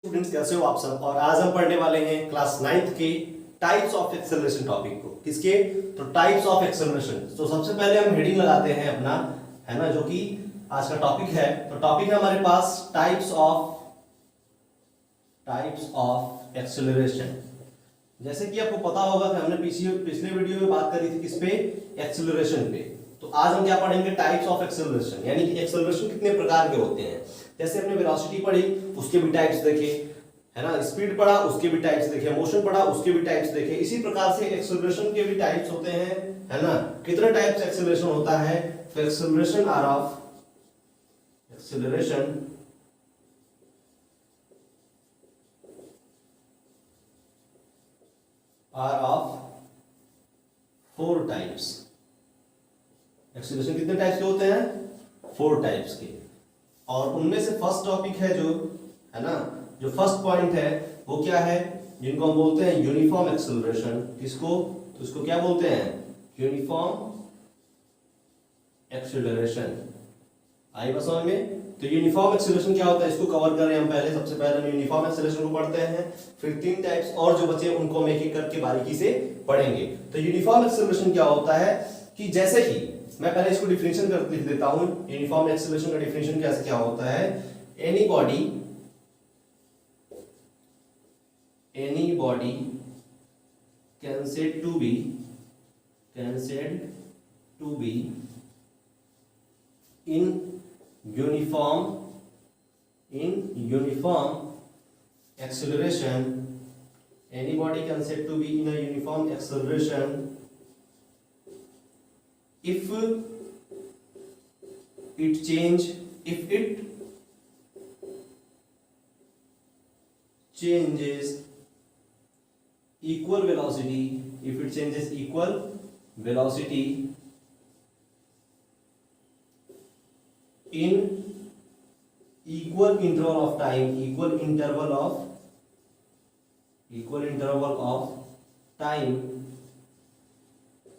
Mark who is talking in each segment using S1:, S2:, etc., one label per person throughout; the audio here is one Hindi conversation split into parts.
S1: स्टूडेंट्स कैसे हो आप सब। और आज हम पढ़ने वाले हैं क्लास 9th के टाइप्स ऑफ एक्सेलरेशन टॉपिक को। किसके? तो टाइप्स ऑफ एक्सेलरेशन। तो सबसे पहले हम हेडिंग लगाते हैं अपना, है ना, जो कि आज का टॉपिक है। तो टॉपिक है हमारे पास टाइप्स ऑफ एक्सेलरेशन। जैसे कि आपको पता होगा कि हमने पिछले वीडियो में बात करी थी किस पे? एक्सेलरेशन पे। तो आज हम क्या पढ़ेंगे? टाइप्स ऑफ एक्सेलरेशन, यानी कि एक्सेलरेशन कितने प्रकार के होते हैं। जैसे हमने वेलोसिटी पढ़ी, उसके भी टाइप्स देखे, है ना, स्पीड पढ़ा, उसके भी टाइप्स देखे, मोशन पढ़ा, उसके भी टाइप्स देखे। इसी प्रकार से एक्सेलरेशन के भी टाइप्स होते हैं, है ना। कितने टाइप्स एक्सेलरेशन होता है? तो acceleration are of 4 types. Acceleration कितने टाइप्स के होते हैं? 4 टाइप्स के। और उनमें से फर्स्ट टॉपिक है जो, है ना, जो फर्स्ट पॉइंट है वो क्या है? जिनको हम बोलते हैं यूनिफॉर्म एक्सेलरेशन। किसको? तो इसको क्या बोलते हैं? Uniform acceleration. आई बात समझ में? तो यूनिफॉर्म एक्सेलरेशन क्या होता है, इसको कवर करें हम पहले। सबसे पहले हम यूनिफॉर्म एक्सेलरेशन को पढ़ते हैं, फिर 3 टाइप्स और जो बचे उनको हम एक-एक करके बारीकी से पढ़ेंगे। तो यूनिफॉर्म एक्सेलरेशन क्या होता है कि जैसे कि मैं पहले इसको डिफिनेशन कर लिख देता हूं। यूनिफॉर्म एक्सेलरेशन का डिफिनेशन कैसे क्या होता है? Any body can said to be in uniform acceleration. Anybody can said to be in a uniform acceleration if it changes equal velocity, in equal interval of time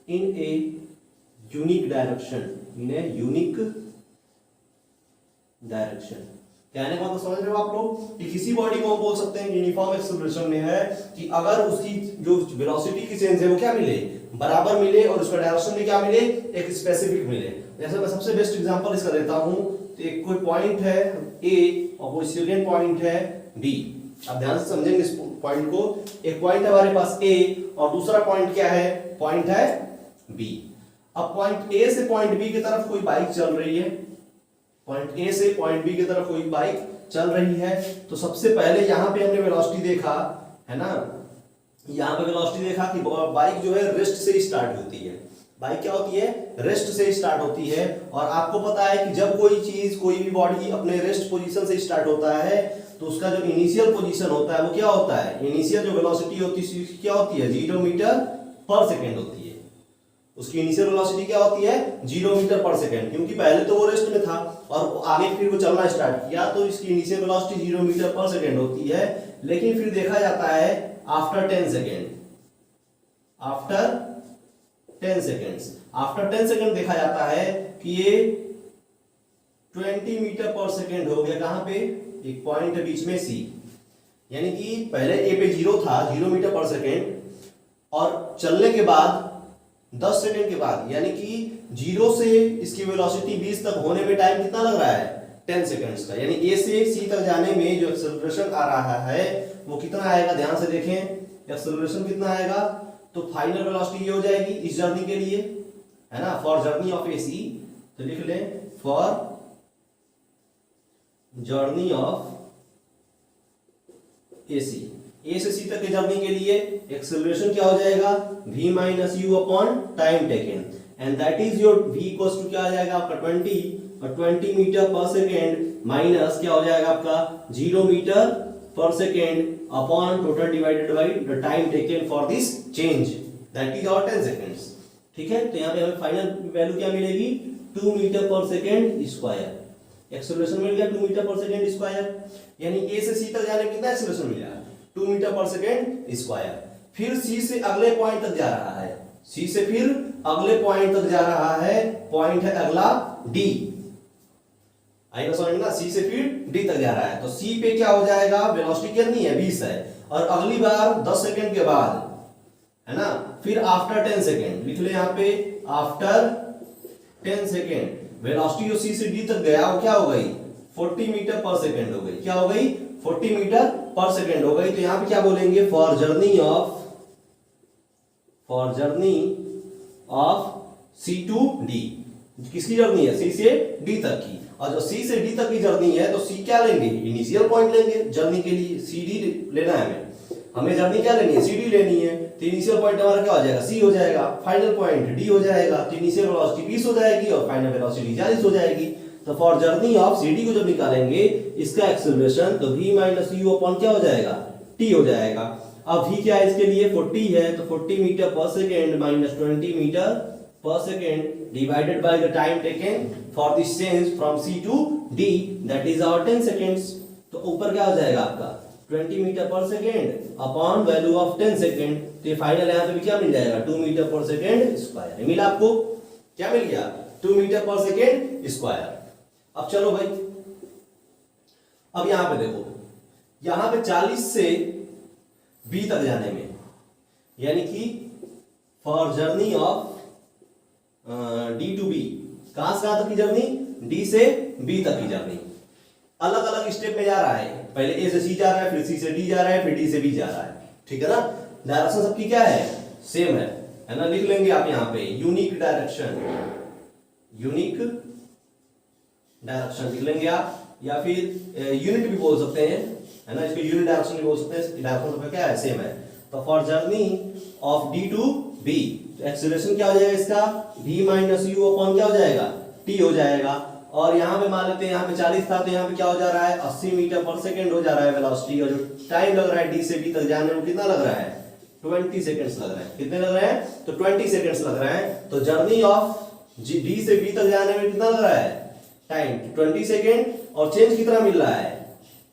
S1: in a unique direction, कहने का मतलब समझ रहे हो आप लोग कि किसी बॉडी को हम बोल सकते हैं यूनिफॉर्म एक्सेलरेशन में है कि अगर उसकी जो वेलोसिटी की चेंज है वो क्या मिले? बराबर मिले, और उसका डायरेक्शन भी क्या मिले? एक स्पेसिफिक मिले। जैसे मैं सबसे बेस्ट एग्जांपल इसका देता हूं, तो एक कोई पॉइंट है ए और कोई सेकंड पॉइंट है बी। आप ध्यान से समझेंगे इस पॉइंट को। एक पॉइंट है हमारे पास ए और दूसरा पॉइंट क्या है? पॉइंट है बी। अब पॉइंट ए से पॉइंट बी की तरफ कोई बाइक चल रही है, पॉइंट ए से पॉइंट बी की तरफ कोई बाइक चल रही है। तो सबसे पहले यहां पे हमने वेलोसिटी देखा, है ना, यहां पे वेलोसिटी देखा कि बाइक जो है रेस्ट से स्टार्ट होती है। बाइक क्या होती है? रेस्ट से स्टार्ट होती है। और आपको पता है कि जब कोई चीज, कोई भी बॉडी अपने रेस्ट पोजीशन से स्टार्ट होता है तो उसका जो इनिशियल पोजीशन होता है वो क्या होता है? इनिशियल जो वेलोसिटी होती है क्या होती है? 0 मीटर पर सेकेंड होती है। उसकी इनिशियल वेलोसिटी क्या होती है? 0 मीटर पर सेकेंड, क्योंकि पहले तो वो रेस्ट में था और आगे फिर वो चलना स्टार्ट किया, तो इसकी initial velocity 0 metre per second होती है। लेकिन फिर देखा जाता है आफ्टर 10 सेकेंड देखा जाता है कि ये 20 मीटर पर सेकेंड हो गया। कहां पे? एक पॉइंट है बीच में सी, यानी कि पहले ए पे 0 था, 0 मीटर पर सेकेंड, और चलने के बाद 10 सेकेंड के बाद, यानी कि 0 से इसकी वेलोसिटी 20 तक होने में टाइम कितना लग रहा है? 10 सेकेंड्स का। यानी ए से सी तक जाने में जो एक्सेलरेशन आ रहा है वो कितना आएगा? ध्यान से देखें, एक्सेलरेशन कितना आएगा? तो फाइनल वेलोसिटी ये हो जाएगी इस जर्नी के लिए, है ना, फॉर जर्नी ऑफ एसी। तो लिख लें फॉर जर्नी ऑफ एसी, ए से सी तक की जर्नी के लिए एक्सेलरेशन क्या हो जाएगा? v minus u upon time taken, and that is your v equals to क्या आ जाएगा आपका 20, और 20 मीटर पर सेकेंड माइनस क्या हो जाएगा आपका 0 metre per second upon total divided by the time taken for this change, that is our 10 seconds. ठीक है, तो यहाँ पे हमें फाइनल वैल्यू क्या मिलेगी? 2 metre per second square. Acceleration मिल गया 2 मीटर पर सेकेंड स्क्वायर, यानी ए से सी तक जाने में कितना एक्सेलरेशन मिला? 2 मीटर पर सेकेंड स्क्वायर। फिर सी से अगले पॉइंट तक जा रहा है, सी से फिर अगले पॉइंट तक जा रहा है, पॉइंट है अगला डी। आएगा समझ में ना, सी से फिर डी तक जा रहा है, तो सी पे क्या हो जाएगा, वेलोसिटी कितनी है 20 है, और अगली बार 10 सेकंड के बाद, है ना, फिर आफ्टर 10 सेकंड लिख ले यहाँ पे, आफ्टर 10 सेकंड वेलोसिटी जो सी से डी तक गया वो क्या हो गई 40 मीटर पर सेकंड हो गई, क्या हो गई 40 मीटर पर सेकंड हो गई। तो यहाँ पे क्या बोलेंगे, for journey of C to D, किसकी जर्नी है, सी से डी तक की, और जो सी से डी तक की जर्नी है तो सी क्या लेंगे, इनिशियल पॉइंट लेंगे जर्नी के लिए, सी डी लेना है हमें जर्नी क्या लेनी है, सी डी लेनी है, तो इनिशियल पॉइंट हमारा क्या हो जाएगा, सी हो जाएगा, फाइनल पॉइंट डी हो जाएगा, तो इनिशियल वेलोसिटी 20 हो जाएगी और फाइनल वेलोसिटी 40 हो जाएगी। तो for journey of C D को जब निकालेंगे इसका एक्सेलरेशन, तो v माइनस यू अपॉन क्या हो जाएगा, t हो जाएगा। अब v क्या है इसके लिए 40 है, तो 40 metre per second minus 20 metre per second divided by the time taken for this change from C to D, that is our 10 seconds। तो ऊपर क्या हो जाएगा आपका 20 metre per second upon value of 10 second, तो ये फाइनल यहाँ पे भी क्या मिल जाएगा 2 मीटर पर सेकेंड स्क्वायर, मिला आपको, क्या मिल गया 2 मीटर पर सेकेंड स्क्वायर। अब चलो भाई, अब यहाँ पे देखो, यहाँ पे 40 से B तक जाने में, यानी कि for journey of D to B, कहां से कहां तक की जर्नी, डी से बी तक की जर्नी, अलग अलग स्टेप में जा रहा है, पहले ए से सी जा रहा है, फिर सी से डी जा रहा है, फिर डी से बी जा रहा है, ठीक है ना, डायरेक्शन सबकी क्या है, सेम है ना, लिख लेंगे आप यहाँ पे यूनिक डायरेक्शन, यूनिक डायरेक्शन लिख लेंगे आप, या फिर यूनिट भी बोल सकते हैं, है ना, इसको यूनिट डायरेक्शन भी बोल सकते हैं, डायरेक्शन सबका क्या है, सेम है। तो for journey of D to B, तो एक्सेलरेशन क्या हो जाएगा इसका v माइनस यू अपॉन क्या हो जाएगा t हो जाएगा, और यहाँ पे मान लेते हैं यहाँ पे 40 था, तो यहाँ पे क्या हो जा रहा है 80 मीटर पर सेकंड हो जा रहा है वेलोसिटी, और जो टाइम लग रहा है d से b तक जाने में कितना लग रहा है 20 सेकंड्स लग रहा है, कितने लग रहे हैं, तो 20 सेकंड्स लग रहा है। तो जर्नी ऑफ d से b तक जाने में कितना लग रहा है टाइम 20 सेकंड, और चेंज कितना मिल रहा है,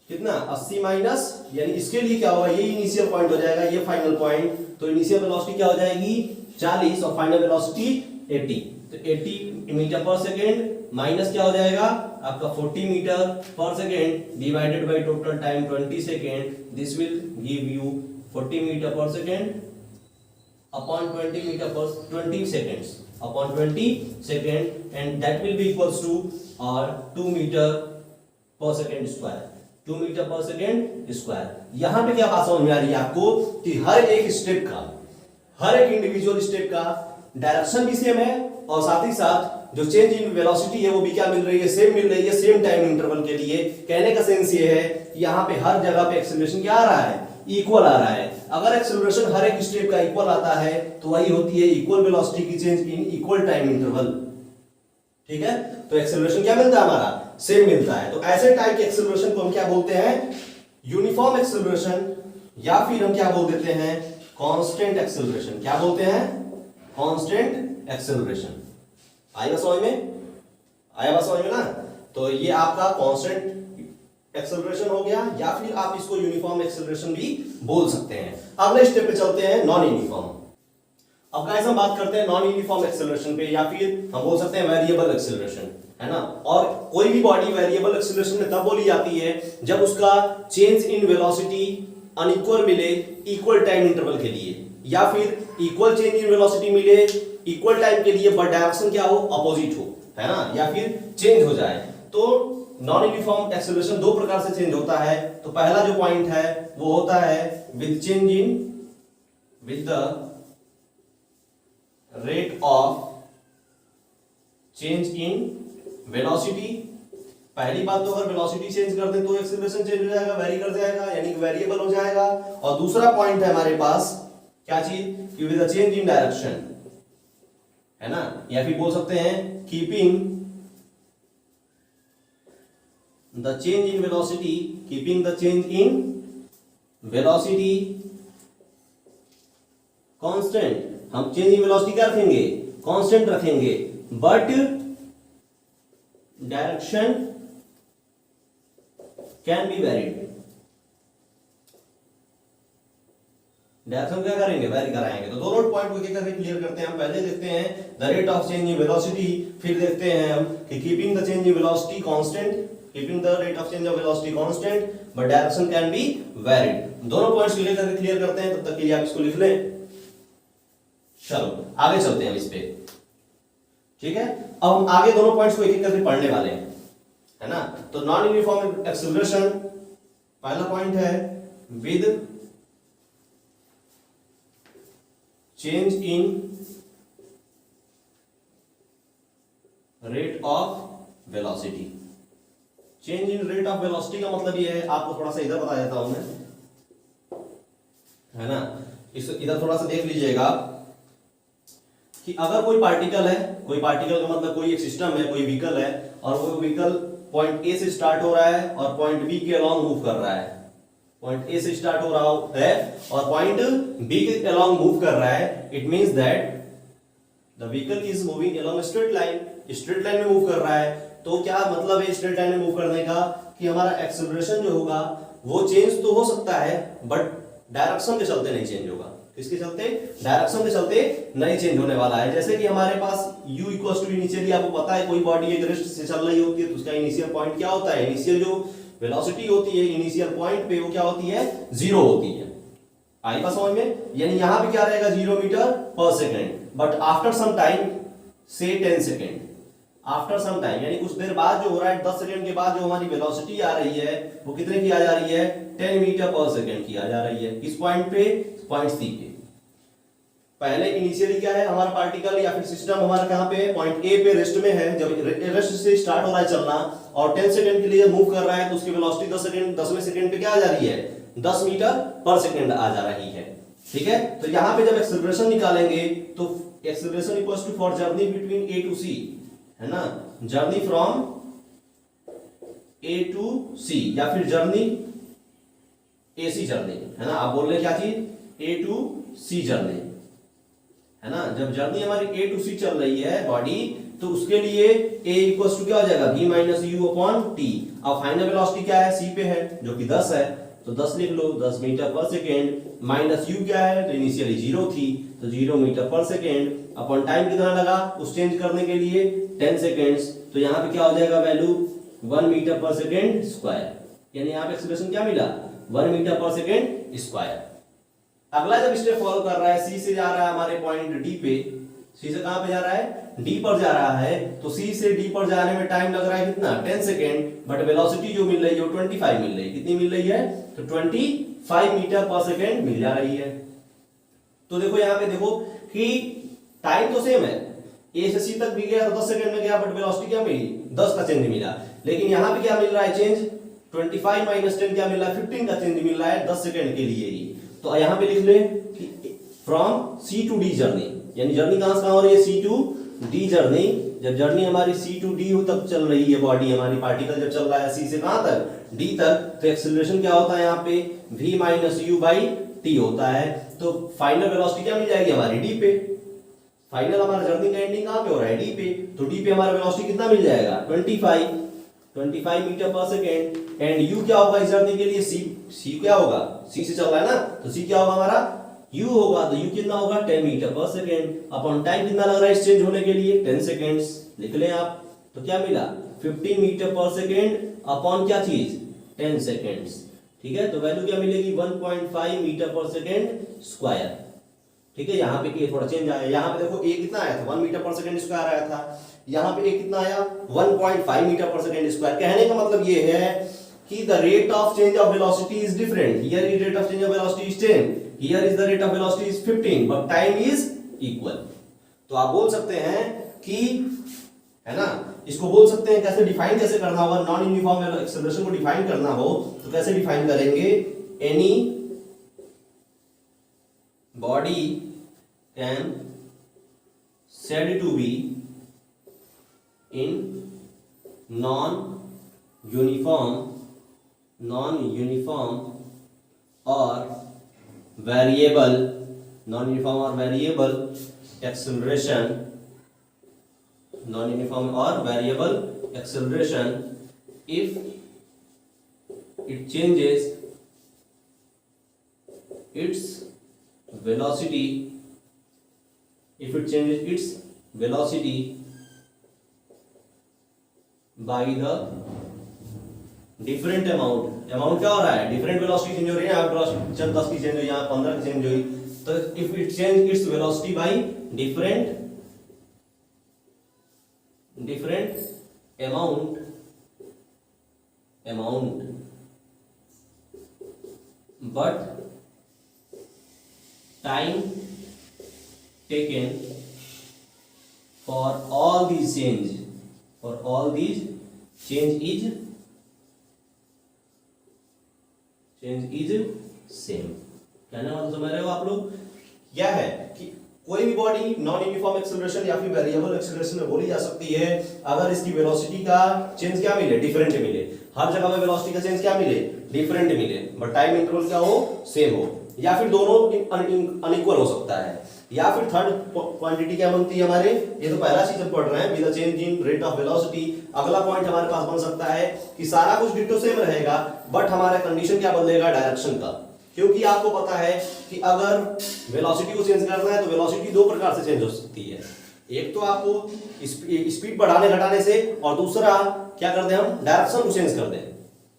S1: कितना 80 माइनस, यानी इसके लिए क्या होगा, ये इनिशियल पॉइंट हो जाएगा, ये फाइनल पॉइंट, तो इनिशियल वेलोसिटी क्या हो जाएगी 40 और फाइनल वेलोसिटी 80, तो 80 मीटर पर सेकेंड माइनस क्या हो जाएगा आपका 40 metre per second divided by total time 20 second, this will give you 40 metre per second upon 20 metre per 20 seconds upon 20 second, and that will be equals to or 2 meter per second square, 2 metre per second square. यहां पे क्या बात समझ में आ रही है आपको कि हर एक स्टेप का, हर एक इंडिविजुअल स्टेप का डायरेक्शन भी सेम है, और साथ ही साथ जो चेंज इन वेलोसिटी है वो भी क्या मिल रही है, सेम मिल रही है, सेम टाइम इंटरवल के लिए। कहने का सेंस ये है कि यहाँ पे हर जगह पे एक्सेलरेशन क्या आ रहा है, इक्वल आ रहा है। अगर एक्सेलरेशन हर एक स्टेप का इक्वल आता है तो वही होती है इक्वल वेलोसिटी की change in equal time interval, ठीक है। तो एक्सेलरेशन क्या मिलता है हमारा, सेम मिलता है। तो ऐसे टाइप के एक्सेलरेशन को हम क्या बोलते हैं, यूनिफॉर्म एक्सेलरेशन, या फिर हम क्या बोल देते हैं कांस्टेंट एक्सेलरेशन। क्या बोलते हैं, कांस्टेंट एक्सेलरेशन। आएगा समझ में, आएगा समझ में ना। तो ये आपका कांस्टेंट एक्सेलरेशन हो गया, या फिर आप इसको यूनिफॉर्म एक्सेलरेशन भी बोल सकते हैं। अगले स्टेप पे चलते हैं, नॉन यूनिफॉर्म। अब गाइस हम बात करते हैं नॉन यूनिफॉर्म एक्सेलरेशन पे, या फिर हम बोल सकते हैं वेरिएबल एक्सेलरेशन, है ना। और कोई भी बॉडी वेरिएबल एक्सेलरेशन में तब बोली जाती है जब उसका चेंज इन वेलोसिटी अनइक्वल मिले इक्वल टाइम इंटरवल के लिए, या फिर इक्वल चेंज इन वेलोसिटी मिले इक्वल टाइम के लिए बट डायरेक्शन क्या हो, अपोजिट हो, है ना, या फिर चेंज हो जाए। तो नॉन यूनिफॉर्म एक्सेलरेशन दो प्रकार से चेंज होता है। तो पहला जो पॉइंट है वो होता है with change in, with the rate of change in velocity. पहली बात तो अगर वेलोसिटी चेंज कर दें तो एक्सेलरेशन चेंज हो जाएगा, वेरी कर जाएगा, यानी कि वेरिएबल हो जाएगा। और दूसरा पॉइंट है हमारे पास क्या चीज, कि with the change in direction, है ना, या फिर बोल सकते हैं keeping the change in velocity, keeping the change in velocity constant. हम चेंज इन वेलोसिटी क्या रखेंगे, कांस्टेंट रखेंगे, but direction can be varied, direction क्या करेंगे, वेरी कराएंगे। तो दोनों पॉइंट को करके क्लियर करते हैं हम। पहले देखते हैं the rate of change in velocity, फिर देखते हैं हम कि keeping the change in velocity constant, keeping the rate of change of velocity constant but direction can be varied. दोनों पॉइंट्स क्लियर करते हैं, तब तक के लिए आप इसको लिख लें। चलो आगे चलते हैं इस पे, ठीक है। अब हम आगे दोनों पॉइंट्स को एक एक करके पढ़ने वाले हैं, है ना। तो नॉन यूनिफॉर्म एक्सेलरेशन पहला पॉइंट है, with change in rate of velocity. Change in rate of velocity का मतलब ये है, आपको थोड़ा सा इधर बता देता हूं मैं, है ना। इस इधर थोड़ा सा देख लीजिएगा कि अगर कोई पार्टिकल है, कोई पार्टिकल का मतलब कोई एक सिस्टम है, कोई व्हीकल है, और वो व्हीकल पॉइंट ए से स्टार्ट हो रहा है और पॉइंट बी के अलोंग मूव कर रहा है। पॉइंट ए से स्टार्ट हो रहा है और पॉइंट बी के अलोंग मूव कर रहा है। It means that the vehicle is moving along straight line, straight line में मूव कर रहा है। तो क्या मतलब है स्ट्रेट लाइन में मूव करने का, कि हमारा एक्सेलरेशन जो होगा वो चेंज तो हो सकता है बट डायरेक्शन के चलते नहीं चेंज होगा। किसके चलते, डायरेक्शन के चलते नहीं चेंज होने वाला है। जैसे कि हमारे पास u इक्वल्स टू इनिशियली, आपको पता है कोई बॉडी एक रेस्ट से चल रही होती है तो उसका इनिशियल पॉइंट क्या होता है, इनिशियल जो वेलोसिटी होती है इनिशियल पॉइंट पे वो क्या होती है, 0 होती है। आई बात समझ में, यानी यहां पे क्या रहेगा 0 metre per second, but after some time से 10 सेकेंड, आफ्टर सम टाइम यानी कुछ देर बाद जो हो रहा है, 10 सेकंड के बाद जो हमारी वेलोसिटी आ रही है वो कितने की आ जा रही है, 10 मीटर पर सेकंड की आ जा रही है। किस पॉइंट पे, पॉइंट सी पे। पहले इनिशियली क्या है, हमारा पार्टिकल या फिर सिस्टम हमारा कहां पे, पॉइंट ए पे रेस्ट में है। जब रेस्ट से स्टार्ट हो रहा है चलना और 10 सेकंड के लिए मूव कर रहा है तो उसकी वेलोसिटी 10वें सेकंड पे क्या आ जा रही है, 10 मीटर पर सेकंड आ जा रही है, ठीक है। तो यहां पे जब एक्सेलरेशन निकालेंगे तो acceleration equals to for journey between A to C, है ना, journey from A to C या फिर जर्नी एसी जर्नी, है ना। आप बोल रहे क्या चीज, ए टू सी जर्नी, है ना। जब जर्नी हमारी ए टू सी चल रही है बॉडी, तो उसके लिए ए इक्वल्स टू क्या हो जाएगा, v minus u upon T. अब फाइनल वेलोसिटी क्या है, सी पे है जो कि 10 है, तो 10 लिख लो, 10 metre per second. Minus you क्या है, तो इनिशियली 0 थी तो 0 metre per second upon time कितना लगा उस चेंज करने के लिए, 10 सेकेंड्स। तो यहाँ पे क्या हो जाएगा value, 1 metre per second square, यानी यहाँ पे एक्सेलरेशन क्या मिला, 1 मीटर पर सेकेंड स्क्वायर। अगला जब स्टेप फॉलो कर रहा है, सी से जा रहा है हमारे पॉइंट डी पे, सी से कहां पे जा रहा है, डी पर जा रहा है, तो सी से डी पर जाने में टाइम लग रहा है कितना, 10 सेकेंड, बट वेलोसिटी जो मिल रही है वो 25 मिल रही है। कितनी मिल रही है, तो 25 मीटर पर सेकेंड मिल जा रही है। तो देखो यहाँ पे देखो कि टाइम तो सेम है, ए से सी तक भी गया तो 10 सेकंड में गया, बट वेलोसिटी क्या मिली, 10 का चेंज मिला। लेकिन यहाँ पे क्या मिल रहा है चेंज, 25 माइनस 10 क्या मिल रहा है, 15 का चेंज मिल रहा है 10 सेकंड के लिए ही। तो यहाँ पे लिख ले कि from C to D journey, यानी जर्नी कहां से कहां हो रही है, सी टू डी जर्नी। जब जर्नी हमारी सी टू डी तक चल रही है, बॉडी हमारी पार्टिकल जब चल रहा है सी से कहां तक, डी तक, तो एक्सेलरेशन क्या होता है यहाँ पे, v minus you by T होता है। तो फाइनल वेलोसिटी क्या मिल जाएगी हमारी, डी पे। फाइनल हमारा जर्नी का एंडिंग कहां पे हो रहा है, डी पे, तो डी पे हमारा वेलोसिटी कितना मिल जाएगा, 25 metre per second. And you क्या होगा इस जर्नी के लिए, सी क्या होगा, सी से चल रहा है ना, तो सी क्या होगा हमारा, u होगा, तो u कितना होगा, 10 metre per second upon time कितना लग रहा है इस चेंज होने के लिए, 10 सेकेंड्स। लिख लें आप, तो क्या मिला, 15 मीटर पर सेकेंड अपॉन क्या चीज, 10 सेकेंड्स, ठीक है। तो वैल्यू क्या मिलेगी, 1.5 मीटर पर सेकेंड स्क्वायर, ठीक है। यहाँ पे ये थोड़ा चेंज आया, यहाँ पे देखो ए कितना आया था, 1 मीटर पर सेकेंड स्क्वायर आया था, यहाँ पे ए कितना आया, 1.5 मीटर पर सेकेंड स्क्वायर। कहने का मतलब ये है कि the rate of change of velocity is different. Here is rate of change of velocity is 10. Here is the rate of velocity is 15, but time is equal. तो आप बोल सकते हैं कि, है ना, इसको बोल सकते हैं कैसे डिफाइन कैसे करना होगा, नॉन यूनिफॉर्म एक्सेलरेशन को डिफाइन करना हो तो कैसे डिफाइन करेंगे, any body can said to be in non-uniform or variable acceleration, non-uniform or variable acceleration if it changes its velocity, if it changes its velocity by the different amount क्या हो रहा है, डिफरेंट वेलोसिटी चेंज हो रही है, यहाँ वेलोसिटी 10 की चेंज हुई, यहाँ 15 की चेंज हुई, तो if it change its velocity by different amount but time taken for all these change is same। कहने वाला समझ रहे हो आप लोग? क्या है कि कोई भी बॉडी नॉन यूनिफॉर्म एक्सेलरेशन या फिर वेरिएबल एक्सेलरेशन में बोली जा सकती है अगर इसकी वेलोसिटी का चेंज क्या मिले, डिफरेंट मिले। हर जगह में वेलोसिटी का चेंज क्या मिले, डिफरेंट मिले, बट टाइम इंटरवल क्या हो, सेम हो, या फिर दोनों अनइक्वल हो सकता है। या फिर थर्ड क्वांटिटी क्या बनती है हमारे, ये तो पहला चीज हम पढ़ रहे हैं, with the change in rate of velocity. अगला पॉइंट हमारे पास बन सकता है कि सारा कुछ डिट्टो सेम रहेगा बट हमारा कंडीशन क्या बदलेगा, डायरेक्शन का। क्योंकि आपको पता है कि अगर वेलोसिटी को चेंज करना है तो वेलोसिटी दो प्रकार से चेंज हो सकती है। एक तो आपको स्पीड बढ़ाने घटाने से, और दूसरा क्या कर दें हम, डायरेक्शन को चेंज कर दें।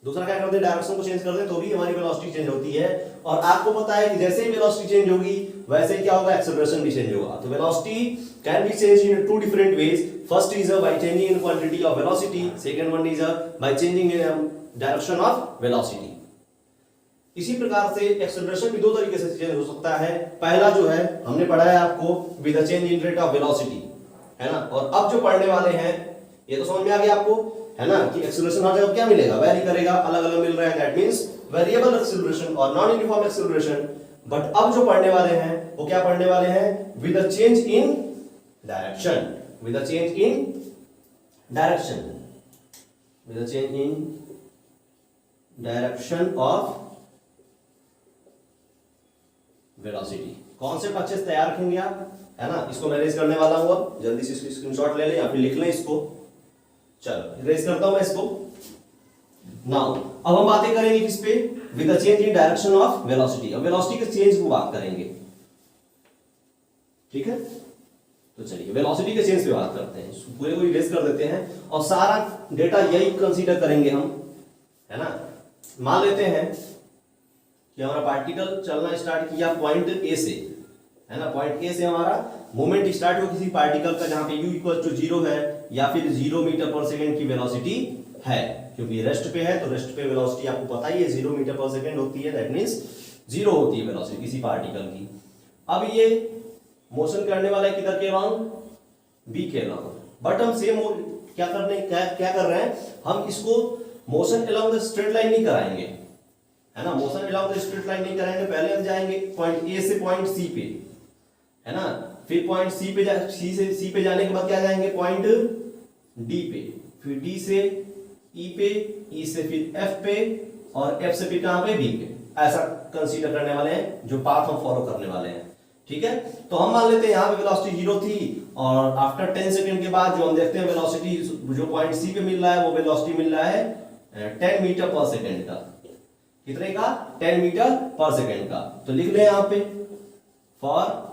S1: दूसरा क्या कर दें, डायरेक्शन को चेंज कर दें, तो भी हमारी वेलोसिटी चेंज होती है। और आपको पता है कि जैसे ही वेलोसिटी चेंज होगी वैसे ही क्या होगा, एक्सेलरेशन भी चेंज होगा। तो velocity can be change in two different ways. First is by changing in quantity of velocity, second one is by changing in direction of velocity. इसी प्रकार से एक्सेलरेशन भी दो तरीके से चेंज हो सकता है। पहला जो है हमने पढ़ा है आपको with the change in rate of velocity, है ना। और अब जो पढ़ने वाले हैं ये तो समझ में आ गया आपको, है ना, कि एक्सेलरेशन हर जगह क्या मिलेगा, वेरी करेगा, अलग अलग मिल रहा है, दैट मींस वेरिएबल एक्सेलरेशन और नॉन यूनिफॉर्म एक्सेलरेशन। बट अब जो पढ़ने वाले हैं वो क्या पढ़ने वाले हैं, with the change in direction, with the change in direction, with the change in direction of velocity. Concept अच्छे से तैयार रखेंगे आप, है ना। इसको मैं रेज करने वाला हूं, अब जल्दी से इसको स्क्रीनशॉट ले लें या फिर लिख लें इसको। चलो रेज करता हूं मैं इसको। नाउ अब हम बातें करेंगे किस पे, with the change in direction of velocity. अब वेलोसिटी के चेंज को बात करेंगे, ठीक है। तो चलिए वेलोसिटी के चेंज पे बात करते हैं, पूरे को इरेज कर देते हैं और सारा डेटा यही कंसीडर करेंगे हम, है ना। मान लेते हैं कि हमारा पार्टिकल चलना स्टार्ट किया पॉइंट ए से, है ना। पॉइंट ए से हमारा मूवमेंट स्टार्ट हो किसी पार्टिकल का जहां पे u इक्वल टू 0 है या फिर 0 मीटर पर सेकंड की वेलोसिटी है। क्योंकि रेस्ट पे है तो रेस्ट पे वेलोसिटी आपको पता ही है 0 मीटर पर सेकंड होती है, दैट मींस 0 होती है वेलोसिटी किसी पार्टिकल की। अब ये मोशन करने वाला है किधर के अलोंग, b के अलोंग। बट हम सेम क्या कर रहे हैं, हम इसको motion along the straight line नहीं कराएंगे, है ना। Motion along the straight line नहीं कराएंगे, पहले हम जाएंगे पॉइंट ए से पॉइंट सी पे, है ना। फिर पॉइंट सी पे सी पे जाने के बाद क्या जाएंगे, पॉइंट डी पे, फिर डी से ई पे, ई से फिर एफ पे, और एफ से फिर कहां पे, बी पे। ऐसा कंसीडर करने वाले हैं जो पाथ हम फॉलो करने वाले हैं, ठीक है। तो हम मान लेते हैं यहाँ पे वेलोसिटी 0 थी और आफ्टर 10 सेकंड के बाद जो हम देखते हैं वेलोसिटी जो पॉइंट सी पे मिल रहा है वो वेलोसिटी मिल रहा है 10 मीटर पर सेकंड का। कितने का, 10 मीटर पर सेकंड का। तो लिख ले यहाँ पे फॉर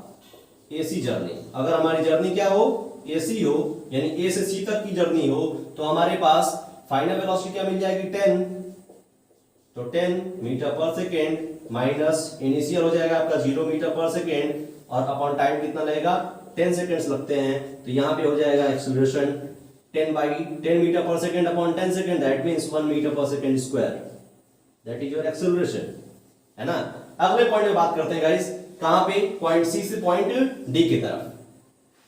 S1: एसी जर्नी। अगर हमारी जर्नी क्या हो, एसी हो, यानी ए से सी तक की जर्नी हो, तो हमारे पास फाइनल वेलोसिटी क्या मिल जाएगी, 10। तो 10 metre per second minus initial हो जाएगा आपका 0 मीटर पर सेकेंड, और अपॉन टाइम कितना लगेगा, 10 सेकेंड्स लगते हैं। तो यहाँ पे हो जाएगा acceleration 10 metre per second upon 10 second, that means 1 metre per second square, that is your acceleration, है ना। अगले पॉइंट में बात करते हैं गाइस, कहां पे, पॉइंट सी से पॉइंट डी की तरफ,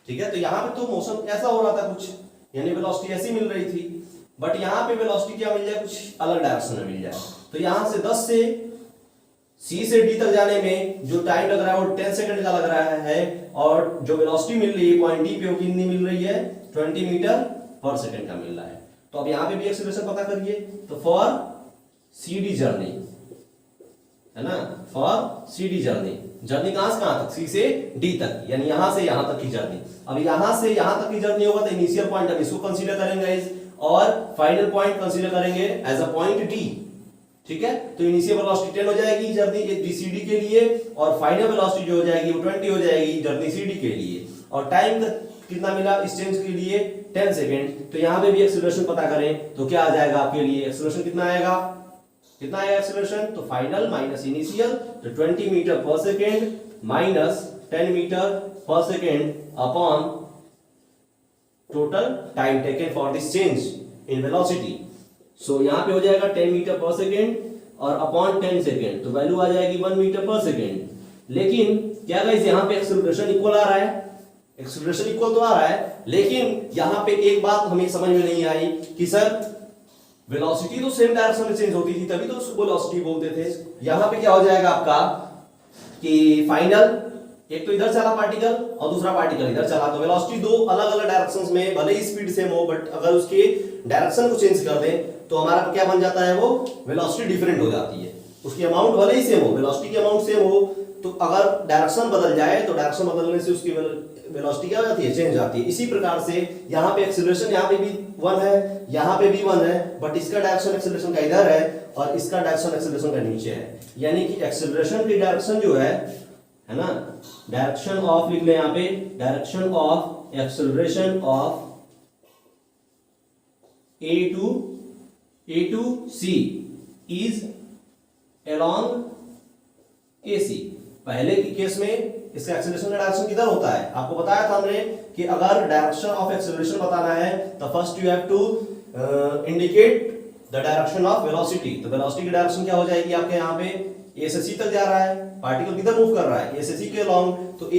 S1: ठीक है। तो यहां पे तो मोशन ऐसा हो रहा था कुछ, यानी वेलोसिटी ऐसी मिल रही थी, बट यहां पे वेलोसिटी क्या मिल जाए, कुछ अलग डायरेक्शन में मिल जाए। तो यहां से 10 से सी से डी तक जाने में जो टाइम लग रहा है वो 10 सेकंड का लग रहा है, और जो वेलोसिटी मिल रही है पॉइंट डी पे वो कितनी मिल रही है, 20 मीटर पर सेकंड का मिल रहा है। तो अब यहां पे भी एक्सेलरेशन पता करिए। तो फॉर सी डी जर्नी, है ना, for C D journey, journey कहां से कहां तक, सी से डी तक, यानी यहां से यहां तक की जर्नी। अब यहां से यहां तक की जर्नी होगा तो इनिशियल पॉइंट हम इसको कंसीडर करेंगे और फाइनल पॉइंट कंसीडर करेंगे एज अ पॉइंट डी, ठीक है। तो इनिशियल वेलोसिटी 10 हो जाएगी जर्नी जीसीडी के लिए, और फाइनल वेलोसिटी जो हो जाएगी वो 20 हो जाएगी जर्नी सीडी के लिए। और टाइम कितना मिला इस चेंज के लिए, 10 सेकेंड। तो यहाँ पे भी एक्सेलरेशन पता करें तो क्या आ जाएगा आपके लिए, एक्सेलरेशन कितना आएगा, कितना आएगा एक्सेलरेशन, तो फाइनल माइनस इनिशियल, तो 20 metre per second minus 10 metre per second upon total time taken for this change in velocity. So यहाँ पे हो जाएगा 10 मीटर पर सेकेंड और अपॉन 10 सेकेंड, तो वैल्यू आ जाएगी 1 मीटर पर सेकेंड। लेकिन क्या गाइस यहाँ पे एक्सेलरेशन इक्वल आ रहा है, एक्सेलरेशन इक्वल तो आ रहा है, लेकिन यहाँ पे एक बात हमें समझ में नहीं आई कि सर वेलोसिटी तो सेम डायरेक्शन में चेंज होती थी, तभी तो उसको वेलोसिटी बोलते थे। यहाँ पे क्या हो जाएगा आपका कि फाइनल एक तो इधर चला पार्टिकल और दूसरा पार्टिकल इधर चला, तो वेलोसिटी दो अलग अलग डायरेक्शंस में भले ही स्पीड सेम हो, बट अगर उसके डायरेक्शन को चेंज कर दें तो हमारा क्या बन जाता है, वो वेलोसिटी डिफरेंट हो जाती है। उसकी अमाउंट भले ही सेम हो, वेलोसिटी की अमाउंट सेम हो, तो अगर डायरेक्शन बदल जाए तो डायरेक्शन बदलने से उसकी वेलोसिटी क्या हो जाती है, चेंज हो जाती है। इसी प्रकार से यहाँ पे एक्सेलरेशन यहाँ पे भी 1 है, यहाँ पे भी 1 है, बट इसका डायरेक्शन एक्सेलरेशन का इधर है और इसका डायरेक्शन एक्सेलरेशन का नीचे है। यानी कि एक्सेलरेशन की डायरेक्शन जो है ना, डायरेक्शन ऑफ लिख ले यहाँ पे, direction of acceleration of A to C is along AC। पहले की केस में इसका एक्सेलरेशन का डायरेक्शन किधर होता है, आपको बताया था हमने कि अगर डायरेक्शन ऑफ एक्सेलरेशन बताना है तो first you have to indicate the direction of velocity. तो वेलोसिटी की डायरेक्शन क्या हो जाएगी आपके यहाँ पे, A से C तक जा रहा है, पार्टिकल किधर मूव कर रहा है, A से C के अलोंग, तो A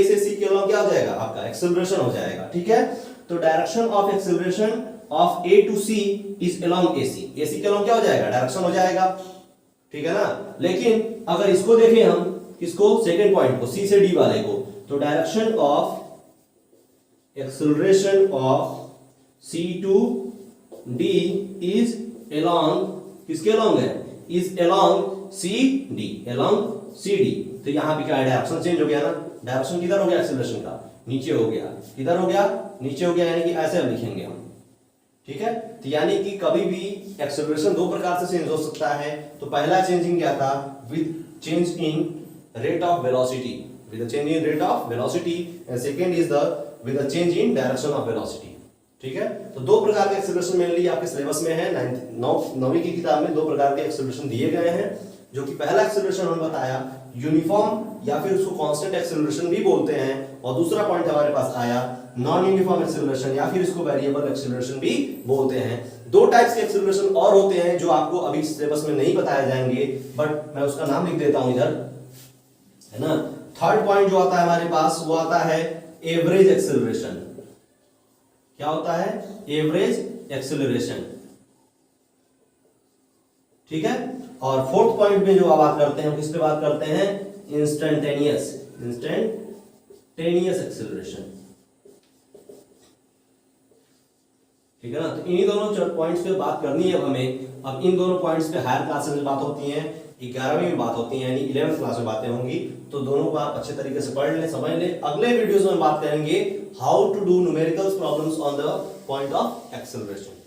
S1: से C के अलोंग क्या हो जाएगा आपका, एक्सेलरेशन हो जाएगा। ठीक है, तो direction of acceleration of A to C is along AC। AC के अलोंग क्या हो जाएगा, डायरेक्शन हो जाएगा, ठीक है ना। लेकिन अगर इसको देखें हम, किसको, सेकंड पॉइंट को, C से D वाले को, तो direction of acceleration of C to D is along, किसके अलोंग है, is along CD, along CD। तो यहाँ पे क्या है, डायरेक्शन चेंज हो गया ना, डायरेक्शन किधर हो गया एक्सेलरेशन का, नीचे हो गया, किधर हो गया, नीचे हो गया, यानी कि ऐसे हम लिखेंगे हम। ठीक है, तो यानी कि कभी भी एक्सेलरेशन दो प्रकार से चेंज हो सकता है। तो पहला चेंजिंग क्या था, with change in rate of velocity, with change in rate of velocity, and second is the with change in direction of velocity. ठीक है, तो दो प्रकार के एक्सेलरेशन मेनली आपके सिलेबस में है, 9वीं की किताब में दो प्रकार के एक्सेलरेशन दिए गए हैं। जो कि पहला एक्सेलरेशन हमने बताया यूनिफॉर्म या फिर उसको कांस्टेंट एक्सेलरेशन भी बोलते हैं, और दूसरा पॉइंट हमारे पास आया नॉन यूनिफॉर्म एक्सेलरेशन या फिर इसको वेरिएबल एक्सेलरेशन भी बोलते हैं। दो टाइप्स के एक्सेलरेशन और होते हैं जो आपको अभी सिलेबस में नहीं बताए जाएंगे, बट मैं उसका नाम लिख देता हूं इधर, है ना। थर्ड पॉइंट जो आता है हमारे पास वो आता है एवरेज एक्सेलरेशन। क्या होता है, एवरेज एक्सेलरेशन। ठीक है, और फोर्थ पॉइंट में जो बात करते हैं, किस पे बात करते हैं, इंस्टेंटेनियस एक्सेलरेशन। ठीक है ना, तो इन्हीं दोनों पॉइंट्स पे बात करनी है हमें। अब इन दोनों पॉइंट्स पे हायर क्लासेस में बात होती है, 11वीं में बात होती है, यानी 11th क्लास में बातें होंगी। तो दोनों को आप अच्छे तरीके से पढ़ लें, समझ लें। अगले वीडियोस में बात करेंगे how to do numerical problems on the point of acceleration.